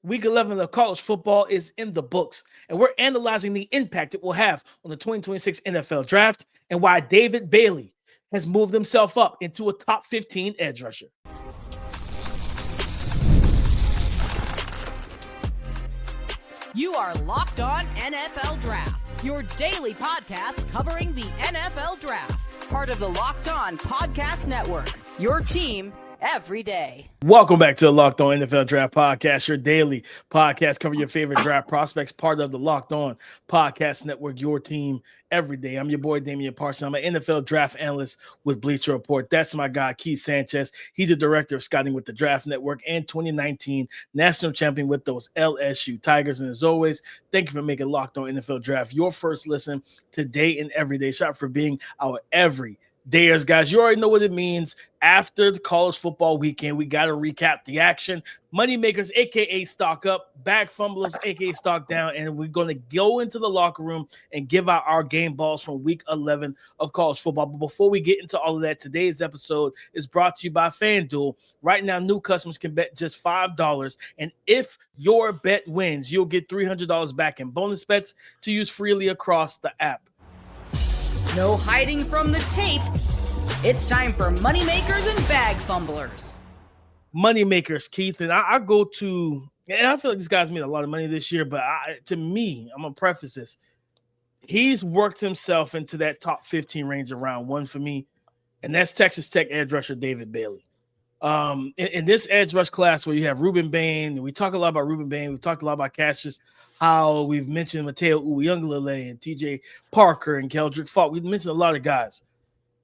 Week 11 of college football is in the books, and we're analyzing the impact it will have on the 2026 NFL Draft and why David Bailey has moved himself up into a top 15 edge rusher. You are Locked On NFL Draft, your daily podcast covering the NFL Draft. Part of the Locked On Podcast Network, your team every day. Welcome back to the Locked On NFL Draft Podcast, your daily podcast covering your favorite draft prospects, part of the Locked On Podcast Network, your team every day. I'm your boy, Damian Parson. I'm an NFL draft analyst with Bleacher Report. That's my guy, Keith Sanchez. He's the director of scouting with the Draft Network and 2019 national champion with those LSU Tigers. And as always, thank you for making Locked On NFL Draft your first listen today and every day. Shout out for being our every Dayers, guys. You already know what it means. After the college football weekend, we got to recap the action. Moneymakers, a.k.a. stock up, bag fumblers, a.k.a. stock down, and we're going to go into the locker room and give out our game balls from week 11 of college football. But before we get into all of that, today's episode is brought to you by FanDuel. Right now, new customers can bet just $5, and if your bet wins, you'll get $300 back in bonus bets to use freely across the app. No hiding from the tape. It's time for Moneymakers and Bag Fumblers. Moneymakers, Keith, and I go to, and I feel like this guy's made a lot of money this year, but to me, I'm going to preface this. He's worked himself into that top 15 range of round one for me, and that's Texas Tech edge rusher David Bailey. In this edge rush class where you have Ruben Bain, we talk a lot about Ruben Bain, we've talked a lot about Cassius, how we've mentioned Mateo Uyunglele and TJ Parker and Keldrick Falk. We've mentioned a lot of guys,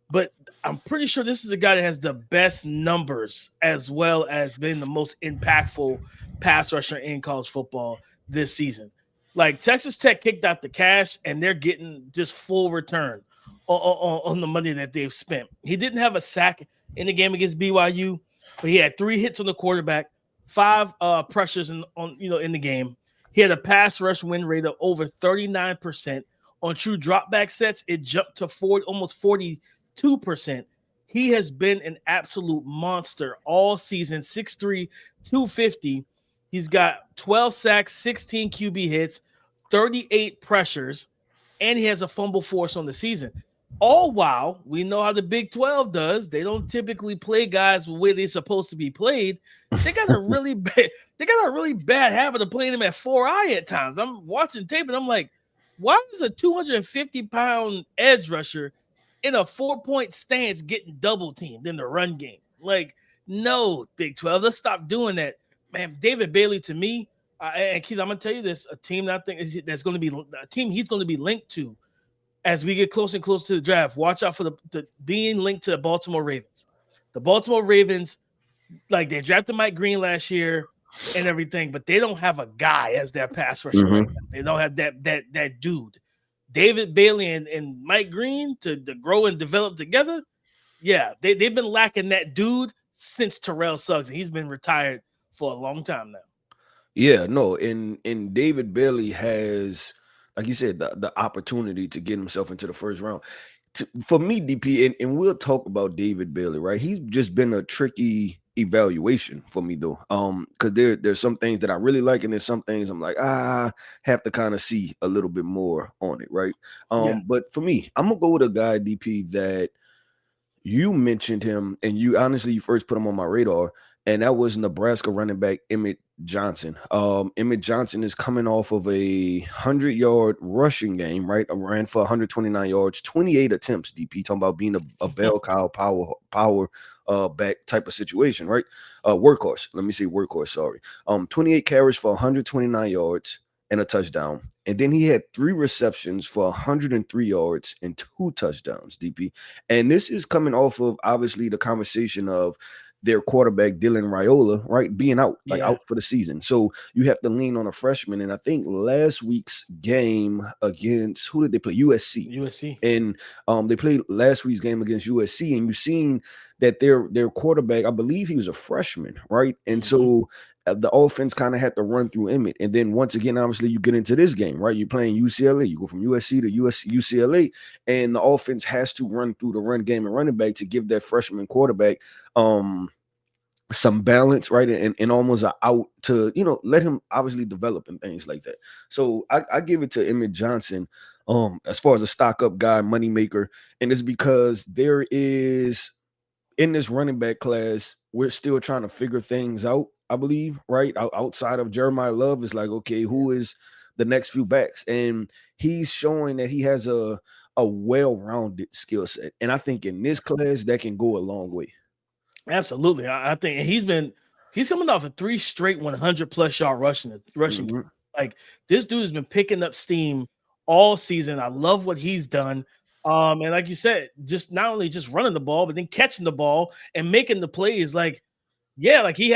but I'm pretty sure this is the guy that has the best numbers as well as being the most impactful pass rusher in college football this season. Like Texas Tech kicked out the cash and they're getting just full return on the money that they've spent. He didn't have a sack in the game against BYU, but he had 3 hits on the quarterback, 5 pressures in the game. He had a pass rush win rate of over 39%. On true dropback sets, it jumped to almost 42%. He has been an absolute monster all season, 6'3", 250. He's got 12 sacks, 16 QB hits, 38 pressures, and he has a fumble force on the season. All while we know how the Big 12 does. They don't typically play guys the way they're supposed to be played. They got a really bad habit of playing them at 4-eye at times. I'm watching tape and I'm like, why is a 250-pound edge rusher in a 4-point stance getting double teamed in the run game? Like, no, Big 12, let's stop doing that. Man, David Bailey, to me, and Keith, I'm gonna tell you this: a team that I think that's going to be a team he's going to be linked to as we get closer and closer to the draft. Watch out for the being linked to the Baltimore Ravens. The Baltimore Ravens, like they drafted Mike Green last year and everything, but they don't have a guy as their pass rusher right now. They don't have that dude. David Bailey and Mike Green to grow and develop together. Yeah, they've been lacking that dude since Terrell Suggs, and he's been retired for a long time now. Yeah, no, and David Bailey has, like you said, the opportunity to get himself into the first round. For me, DP, and we'll talk about David Bailey, right? He's just been a tricky evaluation for me, though. Because there's some things that I really like, and there's some things I'm like, have to kind of see a little bit more on it, right? But for me, I'm gonna go with a guy, DP, that you mentioned him, and you first put him on my radar, and that was Nebraska running back Emmett Johnson. Emmett Johnson is coming off of a 100-yard rushing game, right? Ran for 129 yards, 28 attempts, DP, talking about being a bell cow power back type of situation, right? Workhorse. Let me say workhorse, sorry. 28 carries for 129 yards and a touchdown. And then he had 3 receptions for 103 yards and 2 touchdowns, DP. And this is coming off of, obviously, the conversation of their quarterback, Dylan Raiola, right, being out for the season. So you have to lean on a freshman. And I think last week's game against, who did they play? USC. And they played last week's game against USC. And you've seen that their quarterback, I believe he was a freshman, right? And so the offense kind of had to run through Emmett. And then once again, obviously, you get into this game, right? You're playing UCLA. You go from USC to UCLA, and the offense has to run through the run game and running back to give that freshman quarterback some balance, right? And almost a out to, let him obviously develop and things like that. So I give it to Emmett Johnson as far as a stock up guy, money maker. And it's because there is in this running back class, we're still trying to figure things out, I believe, right? Outside of Jeremiah Love, is like, okay, who is the next few backs? And he's showing that he has a well-rounded skill set. And I think in this class, that can go a long way. Absolutely. I think he's coming off of 3 straight 100+ yard rushing. Mm-hmm. Like, this dude has been picking up steam all season. I love what he's done. And like you said, just not only just running the ball, but then catching the ball and making the plays. Like, yeah, like he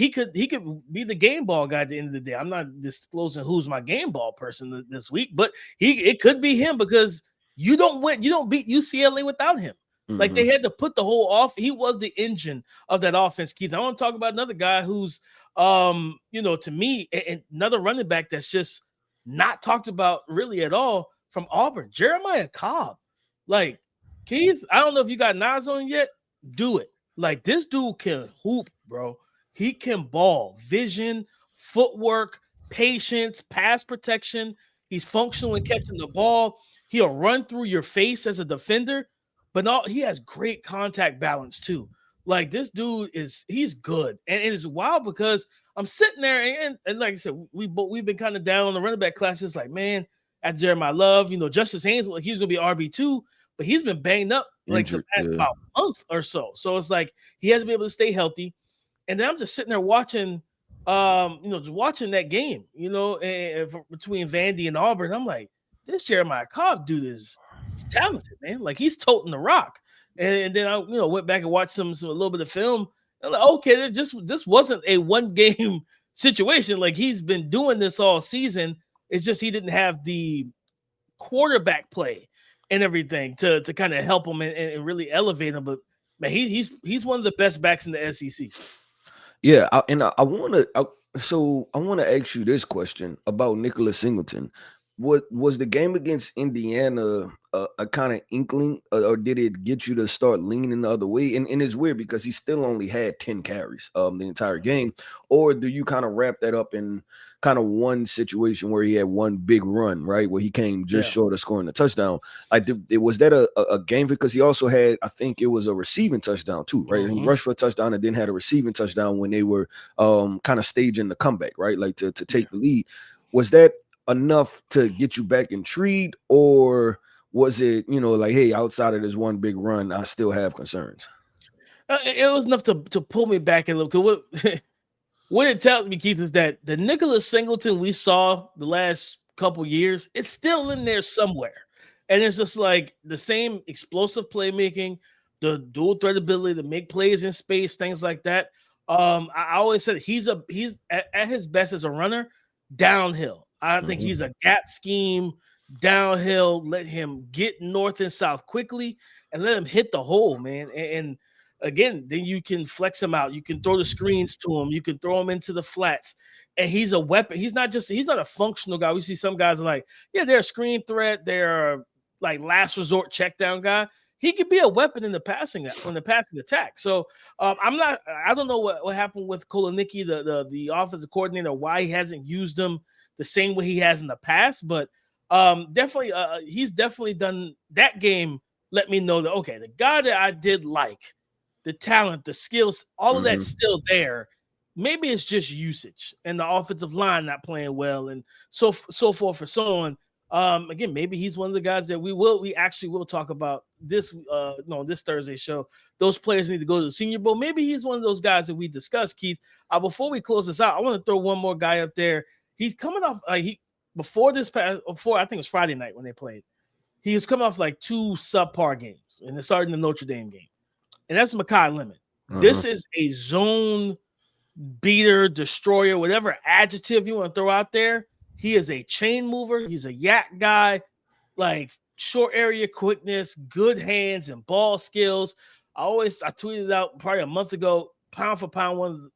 could be the game ball guy at the end of the day. I'm not disclosing who's my game ball person this week, but it could be him, because you don't beat UCLA without him. Like, they had to put the whole off. He was the engine of that offense, Keith. I want to talk about another guy who's, to me, another running back that's just not talked about really at all from Auburn, Jeremiah Cobb. Like, Keith, I don't know if you got knives on him yet. Do it. Like, this dude can hoop, bro. He can ball. Vision, footwork, patience, pass protection. He's functional in catching the ball. He'll run through your face as a defender. But he has great contact balance too. Like, this dude he's good. And it's wild because I'm sitting there and like I said, we've been kind of down on the running back class. It's like, man, at Jeremiah Love, Justice Haynes, like, he's gonna be RB2, but he's been banged up like the past about month or so. So it's like he has to be able to stay healthy. And then I'm just sitting there watching, just watching that game, and between Vandy and Auburn. I'm like, this Jeremiah Cobb dude is talented, man. Like, he's toting the rock. And then I, went back and watched a little bit of film. I'm like, okay, this wasn't a one game situation. Like, he's been doing this all season. It's just he didn't have the quarterback play and everything to kind of help him and really elevate him. But man, he's one of the best backs in the SEC. Yeah, I want to ask you this question about Nicholas Singleton. What was the game against Indiana a kind of inkling, or did it get you to start leaning the other way? And it's weird because he still only had 10 carries the entire game. Or do you kind of wrap that up in kind of one situation where he had one big run, right, where he came just short of scoring a touchdown? Was that a game? Because he also had, I think it was a receiving touchdown too, right? Mm-hmm. He rushed for a touchdown and then had a receiving touchdown when they were kind of staging the comeback, right, like to take the lead. Was that enough to get you back intrigued, or was it, like, hey, outside of this one big run, I still have concerns? It was enough to pull me back a little. Because what it tells me, Keith, is that the Nicholas Singleton we saw the last couple years, it's still in there somewhere. And it's just like the same explosive playmaking, the dual threat ability to make plays in space, things like that. I always said he's at his best as a runner downhill. I think he's a gap scheme downhill. Let him get north and south quickly and let him hit the hole, man. And again, then you can flex him out. You can throw the screens to him. You can throw him into the flats. And he's a weapon. He's not a functional guy. We see some guys are like, yeah, they're a screen threat. They're like last resort check down guy. He could be a weapon in the passing attack. So I don't know what happened with Kolanicki, the offensive coordinator, why he hasn't used him the same way he has in the past, but definitely he's definitely done that game. Let me know that, okay, the guy that I did like, the talent, the skills, all of that's still there. Maybe it's just usage and the offensive line not playing well and so forth and so on. Again, maybe he's one of the guys that we actually will talk about this Thursday show. Those players need to go to the Senior Bowl. Maybe he's one of those guys that we discussed, Keith. Before we close this out, I want to throw one more guy up there. He's coming off before I think it was Friday night when they played. He was coming off like 2 subpar games, and it started in the Notre Dame game. And that's Mekhi Lemon. This is a zone beater, destroyer, whatever adjective you want to throw out there. He is a chain mover. He's a yak guy, like short area quickness, good hands and ball skills. I tweeted out probably a month ago, pound for pound,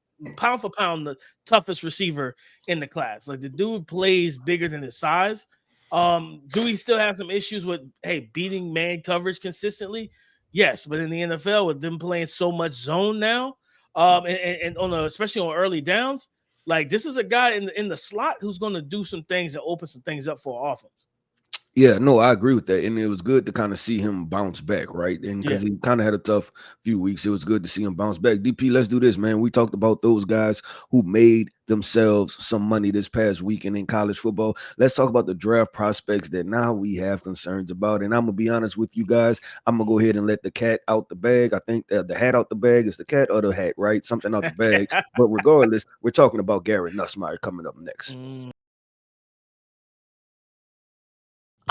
the toughest receiver in the class. Like, the dude plays bigger than his size. Do we still have some issues with beating man coverage consistently? Yes, but in the NFL with them playing so much zone now, And on especially on early downs, like this is a guy in the slot who's going to do some things and open some things up for offense. Yeah, no, I agree with that. And it was good to kind of see him bounce back, right? And because he kind of had a tough few weeks, it was good to see him bounce back. DP, let's do this, man. We talked about those guys who made themselves some money this past weekend in college football. Let's talk about the draft prospects that now we have concerns about. And I'm going to be honest with you guys. I'm going to go ahead and let the cat out the bag. I think the hat out the bag is the cat or the hat, right? Something out the bag. But regardless, we're talking about Garrett Nussmeier coming up next.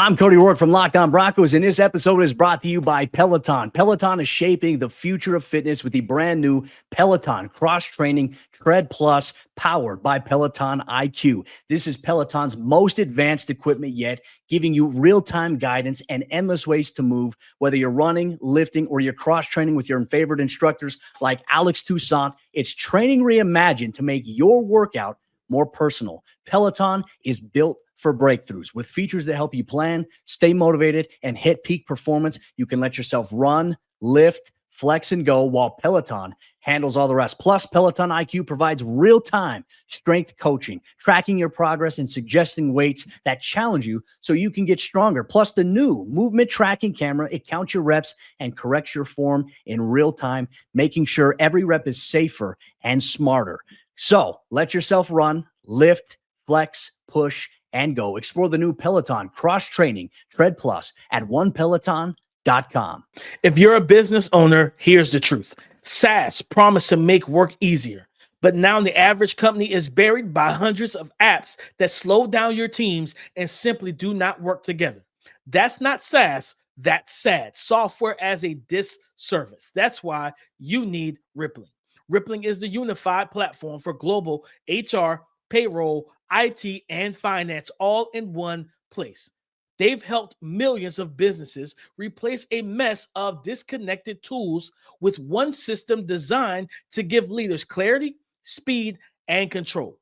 I'm Cody Rourke from Locked On Broncos, and this episode is brought to you by Peloton. Peloton is shaping the future of fitness with the brand new Peloton Cross-Training Tread Plus, powered by Peloton IQ. This is Peloton's most advanced equipment yet, giving you real-time guidance and endless ways to move, whether you're running, lifting, or you're cross-training with your favorite instructors like Alex Toussaint. It's training reimagined to make your workout more personal. Peloton is built for breakthroughs with features that help you plan, stay motivated, and hit peak performance. You can let yourself run, lift, flex, and go while Peloton handles all the rest. Plus, Peloton IQ provides real-time strength coaching, tracking your progress and suggesting weights that challenge you so you can get stronger. Plus, the new movement tracking camera, it counts your reps and corrects your form in real time, making sure every rep is safer and smarter. So let yourself run, lift, flex, push, and go. Explore the new Peloton Cross-Training Tread Plus at onepeloton.com. If you're a business owner, here's the truth. SaaS promised to make work easier, but now the average company is buried by hundreds of apps that slow down your teams and simply do not work together. That's not SaaS, that's sad. Software as a disservice. That's why you need Rippling. Rippling is the unified platform for global HR, payroll, IT, and finance all in one place. They've helped millions of businesses replace a mess of disconnected tools with one system designed to give leaders clarity, speed, and control.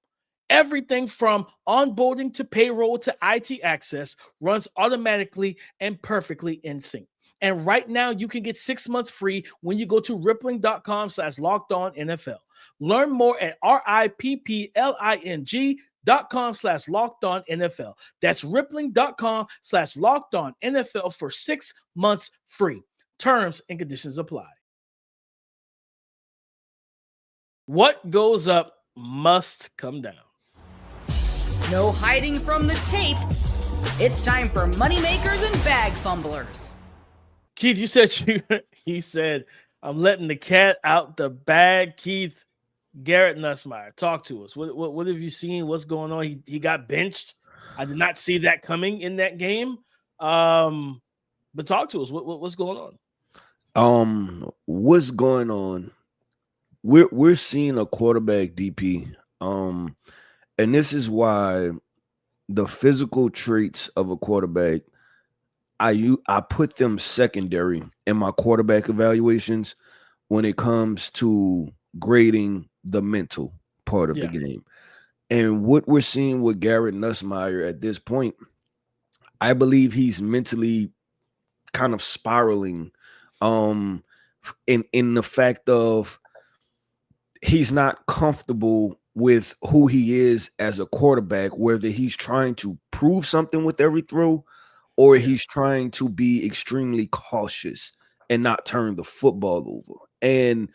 Everything from onboarding to payroll to IT access runs automatically and perfectly in sync. And right now, you can get 6 months free when you go to rippling.com/lockedonnfl. Learn more at rippling.com/lockedonnfl. That's rippling.com/lockedonnfl for 6 months free. Terms and conditions apply. What goes up must come down. No hiding from the tape. It's time for moneymakers and bag fumblers. Keith, you said I'm letting the cat out the bag. Keith, Garrett Nussmeier, talk to us. What have you seen? What's going on? He got benched. I did not see that coming in that game. But talk to us. What's going on? What's going on? We're seeing a quarterback DP. And this is why the physical traits of a quarterback, I put them secondary in my quarterback evaluations when it comes to grading the mental part of the game. And what we're seeing with Garrett Nussmeier at this point, I believe he's mentally kind of spiraling in the fact of he's not comfortable with who he is as a quarterback, whether he's trying to prove something with every throw or he's trying to be extremely cautious and not turn the football over. And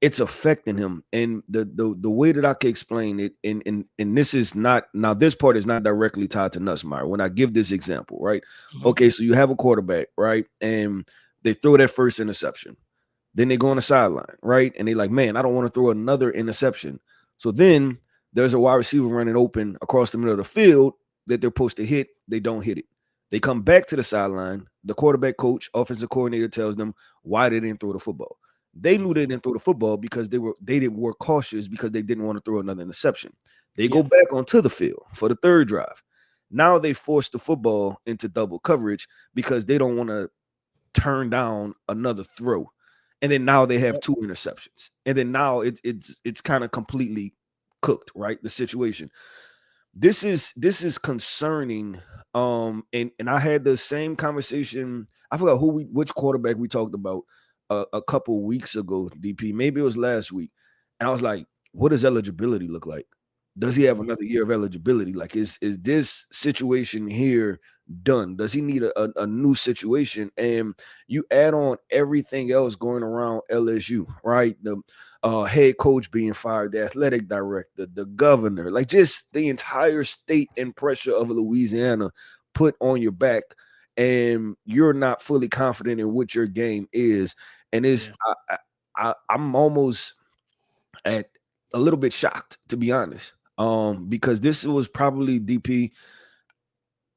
it's affecting him. And the way that I can explain it, and this is not, now this part is not directly tied to Nussmeier. When I give this example, right? Mm-hmm. Okay, so you have a quarterback, right? And they throw that first interception. Then they go on the sideline, right? And they like, man, I don't want to throw another interception. So then there's a wide receiver running open across the middle of the field that they're supposed to hit. They don't hit it. They come back to the sideline. The quarterback coach, offensive coordinator tells them why they didn't throw the football. They knew they didn't throw the football because they were cautious because they didn't want to throw another interception. They go back onto the field for the third drive. Now they force the football into double coverage because they don't want to turn down another throw. And then now they have 2 interceptions. And then now it's kind of completely cooked, right? The situation. This is concerning. And I had the same conversation. I forgot which quarterback we talked about a couple weeks ago, DP. Maybe it was last week. And I was like, what does eligibility look like? Does he have another year of eligibility? Like, is this situation here done? Does he need a new situation? And you add on everything else going around LSU, right? The head coach being fired, the athletic director, the governor, like just the entire state and pressure of Louisiana put on your back, and you're not fully confident in what your game is. And it's I'm almost at a little bit shocked, to be honest, because this was probably DP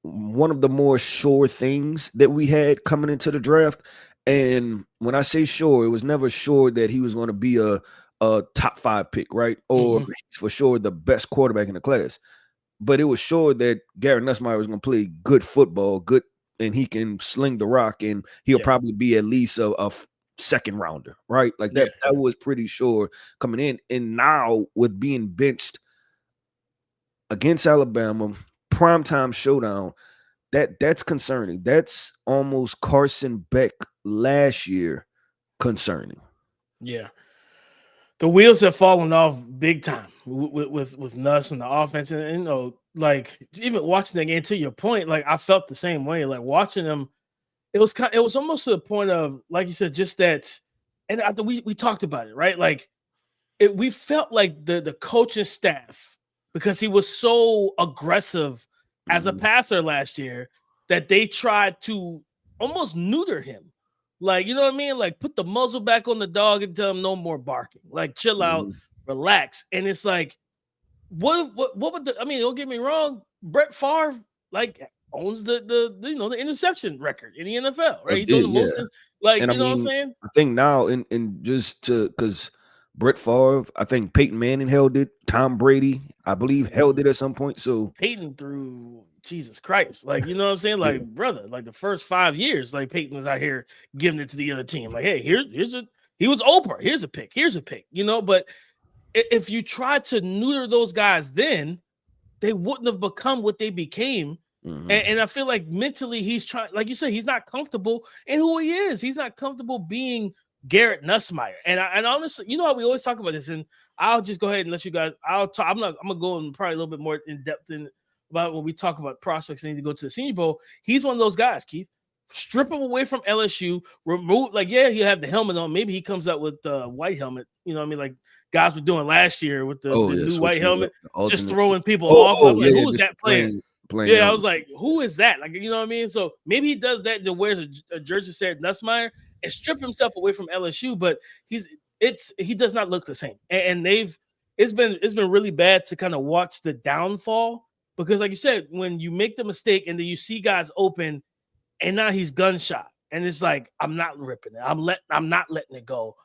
one of the more sure things that we had coming into the draft. And when I say sure, it was never sure that he was going to be a top 5 pick, right? Or for sure the best quarterback in the class. But it was sure that Garrett Nussmeier was going to play good football, and he can sling the rock, and he'll probably be at least a second rounder, right? Like that was pretty sure coming in. And now with being benched against Alabama, primetime showdown, that's concerning. That's almost Carson Beck last year concerning. Yeah. The wheels have fallen off big time with Nuss and the offense. And you know, like even watching the game, to your point, like I felt the same way. Like watching them, it was almost to the point of, like you said, just that. And we talked about it, right? Like we felt like the coaching staff, because he was so aggressive as a passer last year, that they tried to almost neuter him. Like, you know what I mean? Like put the muzzle back on the dog and tell him no more barking. Like chill out, relax. And it's like, what would I mean, don't get me wrong, Brett Favre like owns the interception record in the NFL, right? He threw the most, like, and you know what I'm saying? I think now in just to, because Brett Favre, I think Peyton Manning held it. Tom Brady, I believe, held it at some point. So Peyton threw, Jesus Christ, like, you know what I'm saying? Like, brother, like the first 5 years, like Peyton was out here giving it to the other team. Like, hey, he was Oprah. Here's a pick, you know. But if you tried to neuter those guys, then they wouldn't have become what they became. And I feel like mentally he's trying, like you said, he's not comfortable in who he is. He's not comfortable being Garrett Nussmeier. And honestly, you know how we always talk about this, and I'll just go ahead and let you guys. I'm gonna go in probably a little bit more in depth about when we talk about prospects that need to go to the Senior Bowl. He's one of those guys, Keith. Strip him away from LSU, remove, like, he'll have the helmet on. Maybe he comes out with the white helmet, you know what I mean? Like guys were doing last year with the new white helmet, just throwing people off. Like, who is that player? Playing I was like, who is that? Like, you know what I mean? So maybe he does that, then wears a jersey said Nussmeier and strip himself away from LSU, but he does not look the same. And it's been really bad to kind of watch the downfall, because like you said, when you make the mistake and then you see guys open and now he's gunshot, and it's like, I'm not ripping it. I'm not letting it go.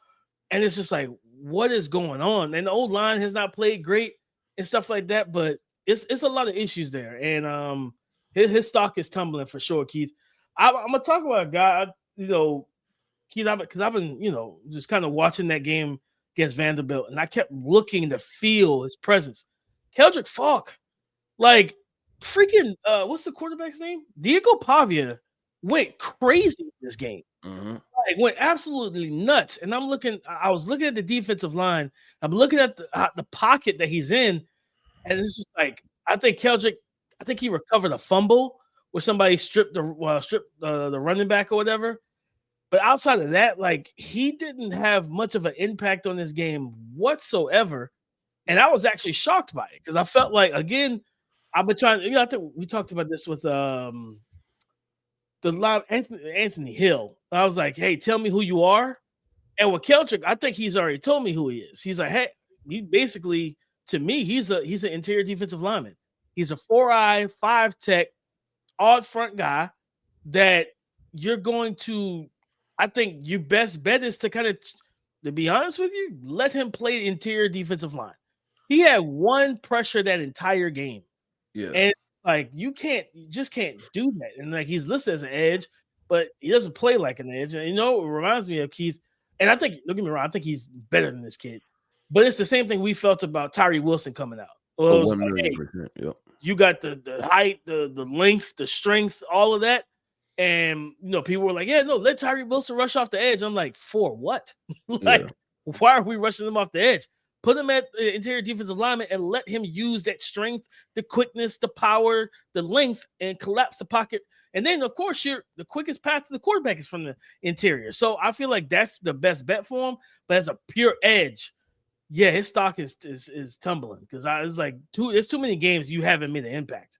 And it's just like, what is going on? And the old line has not played great and stuff like that, but it's a lot of issues there. And his stock is tumbling for sure, Keith. I'm gonna talk about a guy, you know, Keith, because I've been, you know, just kind of watching that game against Vanderbilt, and I kept looking to feel his presence. Keldrick Falk, like freaking, what's the quarterback's name? Diego Pavia went crazy in this game. Like, went absolutely nuts. And I was looking at the defensive line. I'm looking at the pocket that he's in, and it's just like, I think Keldrick, he recovered a fumble where somebody stripped the running back or whatever. But outside of that, like, he didn't have much of an impact on this game whatsoever. And I was actually shocked by it, because I felt like, again, I've been trying, you know, I think we talked about this with the live Anthony Hill. I was like, hey, tell me who you are. And with Keldrick, I think he's already told me who he is. He's like, hey, he basically, to me, he's an interior defensive lineman. He's a 4-eye, 5 tech, odd front guy that you're going to, I think your best bet is to kind of, to be honest with you, let him play interior defensive line. He had one pressure that entire game. Yeah. And like, you just can't do that. And like, he's listed as an edge, but he doesn't play like an edge. And you know, it reminds me of Keith. And I think, don't get me wrong, I think he's better than this kid. But it's the same thing we felt about Tyree Wilson coming out. Well, it was like, hey, you got the height, the length, the strength, all of that. And, you know, people were like, yeah, no, let Tyree Wilson rush off the edge. I'm like, for what? Like, why are we rushing him off the edge? Put him at interior defensive lineman and let him use that strength, the quickness, the power, the length, and collapse the pocket. And then, of course, the quickest path to the quarterback is from the interior. So I feel like that's the best bet for him. But as a pure edge, yeah, his stock is tumbling because it's like there's too many games you haven't made an impact.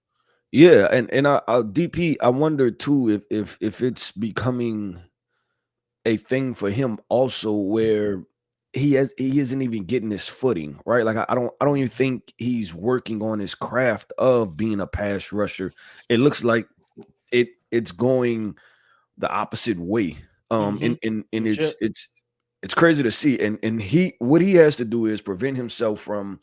Yeah, and I DP, I wonder too if it's becoming a thing for him also where he isn't even getting his footing, right? Like I don't even think he's working on his craft of being a pass rusher. It looks like it's going the opposite way. And it's crazy to see. And what he has to do is prevent himself from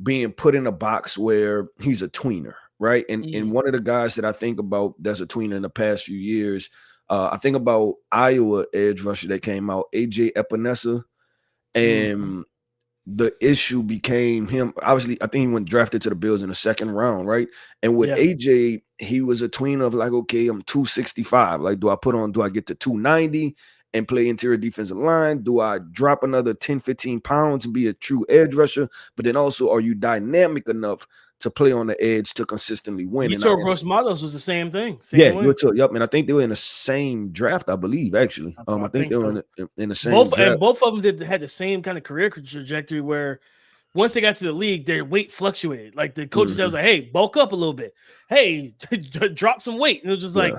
being put in a box where he's a tweener, right? And one of the guys that I think about that's a tweener in the past few years, I think about Iowa edge rusher that came out, AJ Epinesa, and the issue became him. Obviously, I think he went drafted to the Bills in the second round, right? And with AJ, he was a tween of like, okay, I'm 265. Like, do I get to 290 and play interior defensive line? Do I drop another 10, 15 pounds and be a true edge rusher? But then also, are you dynamic enough to play on the edge to consistently win? Vitor Gross-Matos was the same thing. Yep. And I think they were in the same draft, I believe, actually. I think they were in the same draft. And both of them had the same kind of career trajectory where once they got to the league, their weight fluctuated. Like the coaches said, was like, hey, bulk up a little bit. Hey, drop some weight. And it was just like,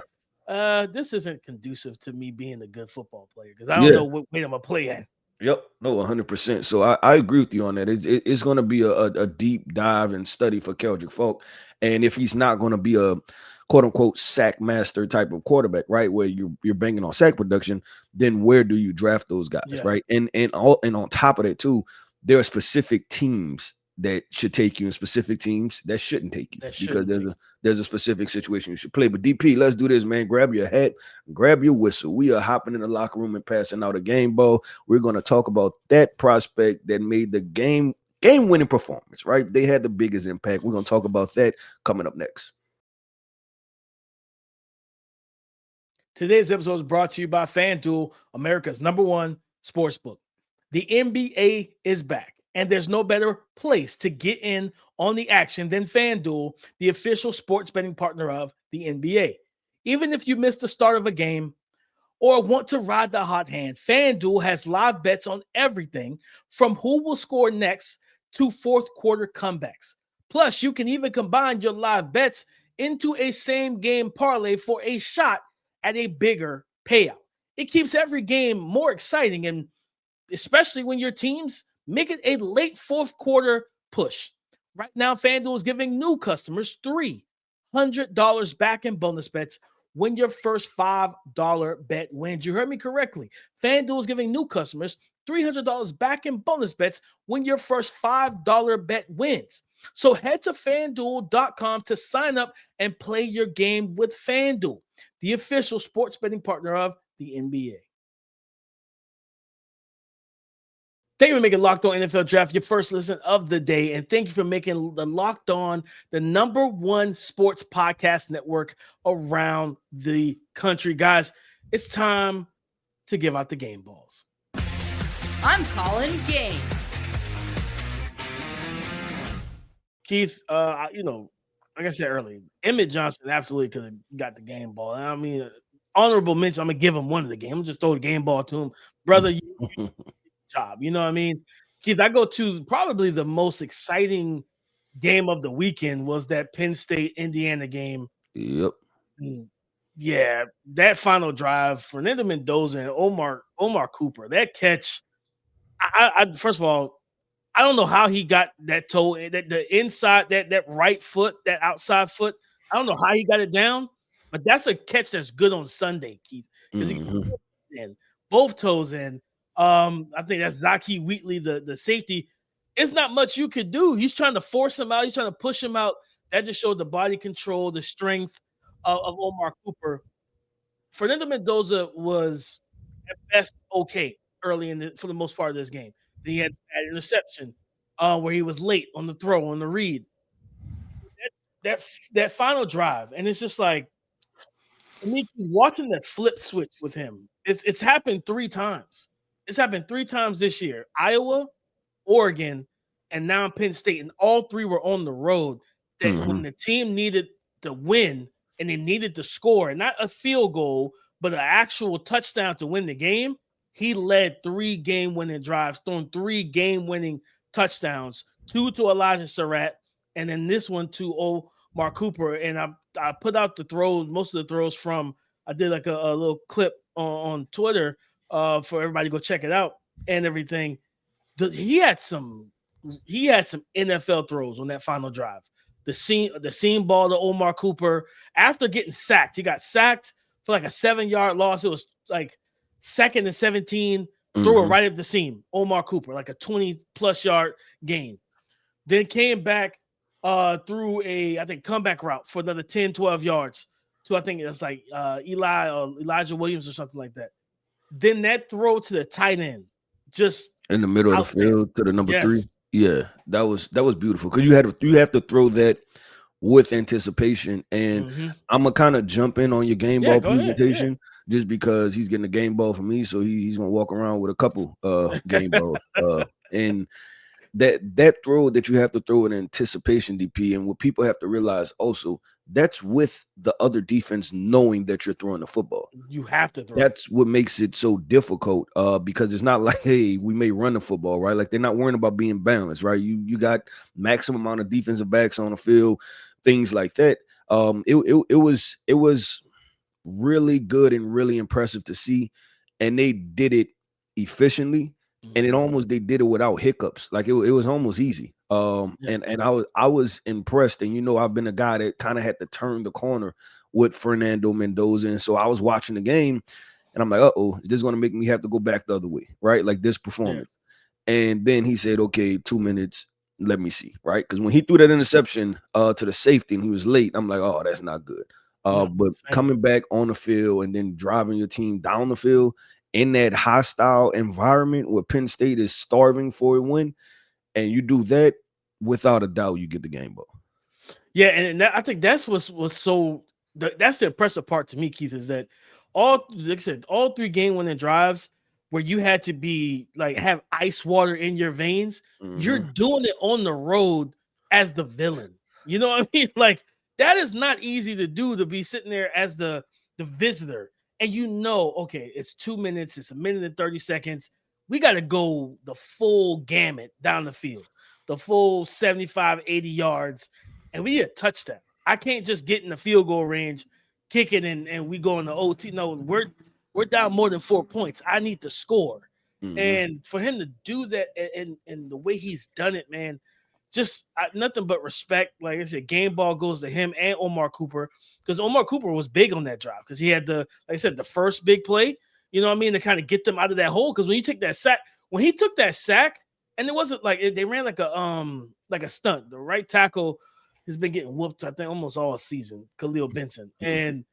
this isn't conducive to me being a good football player because I don't know what weight I'm going to play at. Yep. No, 100%. So I agree with you on that. It's going to be a deep dive and study for Keldrick Falk. And if he's not going to be a quote unquote sack master type of quarterback, right, where you're banging on sack production, then where do you draft those guys, right? And on top of that too, there are specific teams that should take you and specific teams that shouldn't take you because there's a specific situation you should play. But DP, let's do this, man. Grab your hat, grab your whistle. We are hopping in the locker room and passing out a game ball. We're going to talk about that prospect that made the game-winning performance, right? They had the biggest impact. We're going to talk about that coming up next. Today's episode is brought to you by FanDuel, America's #1 sportsbook. The NBA is back, and there's no better place to get in on the action than FanDuel, the official sports betting partner of the NBA. Even if you missed the start of a game or want to ride the hot hand, FanDuel has live bets on everything from who will score next to fourth quarter comebacks. Plus, you can even combine your live bets into a same game parlay for a shot at a bigger payout. It keeps every game more exciting, and especially when your teams make it a late fourth quarter push. Right now, FanDuel is giving new customers $300 back in bonus bets when your first $5 bet wins. You heard me correctly. FanDuel is giving new customers $300 back in bonus bets when your first $5 bet wins. So head to FanDuel.com to sign up and play your game with FanDuel, the official sports betting partner of the NBA. Thank you for making Locked On NFL Draft your first listen of the day, and thank you for making the Locked On the #1 sports podcast network around the country. Guys, it's time to give out the game balls. I'm calling game. Keith, like I said earlier, Emmett Johnson absolutely could have got the game ball. I mean, honorable mention, I'm going to give him one of the game. I'm just throw the game ball to him. Brother, you job. You know what I mean? Keith, I go to probably the most exciting game of the weekend was that Penn State-Indiana game. Yep. Yeah, that final drive, Fernando Mendoza and Omar Cooper, that catch, I first of all, I don't know how he got that toe, that the inside, that right foot, that outside foot. I don't know how he got it down, but that's a catch that's good on Sunday, Keith, because he in both toes in. I think that's Zaki Wheatley, the safety. It's not much you could do. He's trying to force him out. He's trying to push him out. That just showed the body control, the strength of Omar Cooper. Fernando Mendoza was at best okay early for the most part of this game. Then he had an interception where he was late on the throw, on the read. That final drive, and it's just like, I mean, watching that flip switch with him. It's happened 3 times. It's happened 3 times this year. Iowa, Oregon, and now Penn State, and all three were on the road. That when the team needed to win and they needed to score, not a field goal, but an actual touchdown to win the game, he led 3 game-winning drives, throwing 3 game-winning touchdowns, 2 to Elijah Surratt, and then this one to Omar Cooper. And I put out the throws, most of the throws from, I did like a little clip on Twitter for everybody to go check it out and everything. He had some NFL throws on that final drive. The seam ball to Omar Cooper after getting sacked. He got sacked for like a 7-yard loss. It was like 2nd and 17. Threw it right up the seam. Omar Cooper, like a 20-plus yard gain. Then came back through I think, comeback route for another 10, 12 yards to, I think it's like Elijah Williams or something like that. Then that throw to the tight end, just in the middle of the field to the number 3. Yeah, that was beautiful because you have to throw that with anticipation. And I'm gonna kind of jump in on your game ball presentation just because he's getting a game ball from me, so he's gonna walk around with a couple game balls. And that throw that you have to throw in anticipation, DP, and what people have to realize also, that's with the other defense knowing that you're throwing the football. You have to throw. That's what makes it so difficult because it's not like, hey, we may run the football, right? Like they're not worrying about being balanced, right? You got maximum amount of defensive backs on the field, things like that. It was really good and really impressive to see, and they did it efficiently, and they did it without hiccups. Like it was almost easy. And I was impressed, and I've been a guy that kind of had to turn the corner with Fernando Mendoza, and so I was watching the game, and I'm like, is this going to make me have to go back the other way, right? Like this performance. And then he said, okay, 2 minutes, let me see, right? Because when he threw that interception to the safety and he was late, I'm like, oh, that's not good. But coming back on the field and then driving your team down the field in that hostile environment where Penn State is starving for a win, and you do that, without a doubt, you get the game ball. Yeah, and I think that's what's so that's the impressive part to me, Keith, is that all 3 game-winning drives where you had to be like have ice water in your veins, you're doing it on the road as the villain. You know what I mean? Like that is not easy to do, to be sitting there as the visitor, and okay, it's 2 minutes, it's 1 minute and 30 seconds. We got to go the full gamut down the field, the full 75, 80 yards, and we need a touchdown. I can't just get in the field goal range, kick it, and we go in the OT. No, we're down more than 4 points. I need to score. And for him to do that and the way he's done it, man, just nothing but respect. Like I said, game ball goes to him and Omar Cooper, because Omar Cooper was big on that drive because he had the first big play. You know what I mean? To kind of get them out of that hole. Because when you take that sack, when he took that sack, and it wasn't like they ran like a stunt. The right tackle has been getting whooped, I think, almost all season, Khalil Benson. And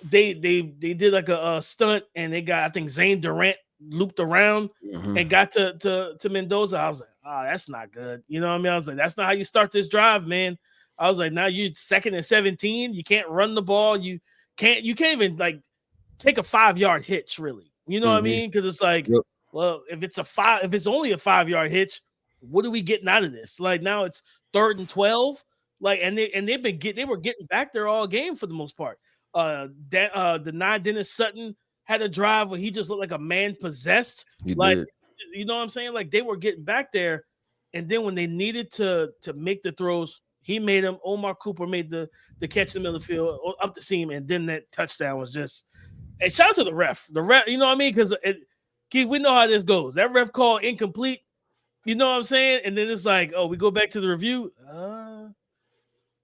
they did like a stunt, and they got, I think, Zane Durant looped around and got to Mendoza. I was like, that's not good. You know what I mean? I was like, that's not how you start this drive, man. I was like, now you're 2nd and 17. You can't run the ball. You can't even like take a 5-yard hitch, really. You know what I mean? Because it's like, well, if it's only a 5-yard hitch, what are we getting out of this? Like now it's 3rd and 12. Like, and they were getting back there all game for the most part. Dennis Sutton had a drive where he just looked like a man possessed. You know what I'm saying? Like they were getting back there, and then when they needed to make the throws, he made them. Omar Cooper made the catch in the middle of the field up the seam, and then that touchdown was just. And shout out to the ref. The ref, you know what I mean? Because Keith, we know how this goes. That ref call incomplete. You know what I'm saying? And then it's like, we go back to the review.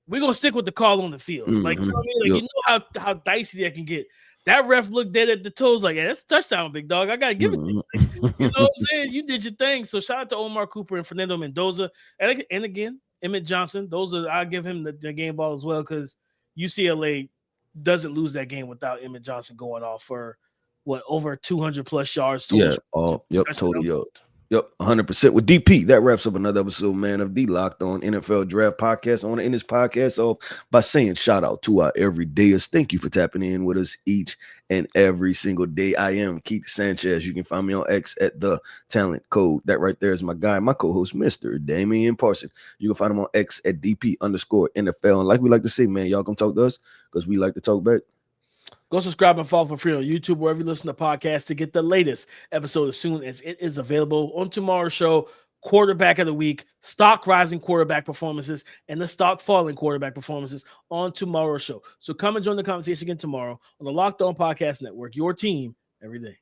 We're gonna stick with the call on the field. Like, you know what I mean? Like, you know how dicey that can get. That ref looked dead at the toes, like, that's a touchdown, big dog. I gotta give it to you. You know what I'm saying? You did your thing. So shout out to Omar Cooper and Fernando Mendoza. And again, Emmett Johnson. I'll give him the game ball as well, because UCLA doesn't lose that game without Emmett Johnson going off for over 200 plus yards. Total yards. Yep, 100%. With DP, that wraps up another episode, man, of the Locked On NFL Draft Podcast. I want to end this podcast off by saying shout out to our everydayers. Thank you for tapping in with us each and every single day. I am Keith Sanchez. You can find me on X at The Talent Code. That right there is my guy, my co-host, Mr. Damian Parson. You can find him on X at DP_NFL. And like we like to say, man, y'all come talk to us because we like to talk back. Go subscribe and follow for free on YouTube, wherever you listen to podcasts, to get the latest episode as soon as it is available. On tomorrow's show, quarterback of the week, stock rising quarterback performances, and the stock falling quarterback performances on tomorrow's show. So come and join the conversation again tomorrow on the Locked On Podcast Network, your team every day.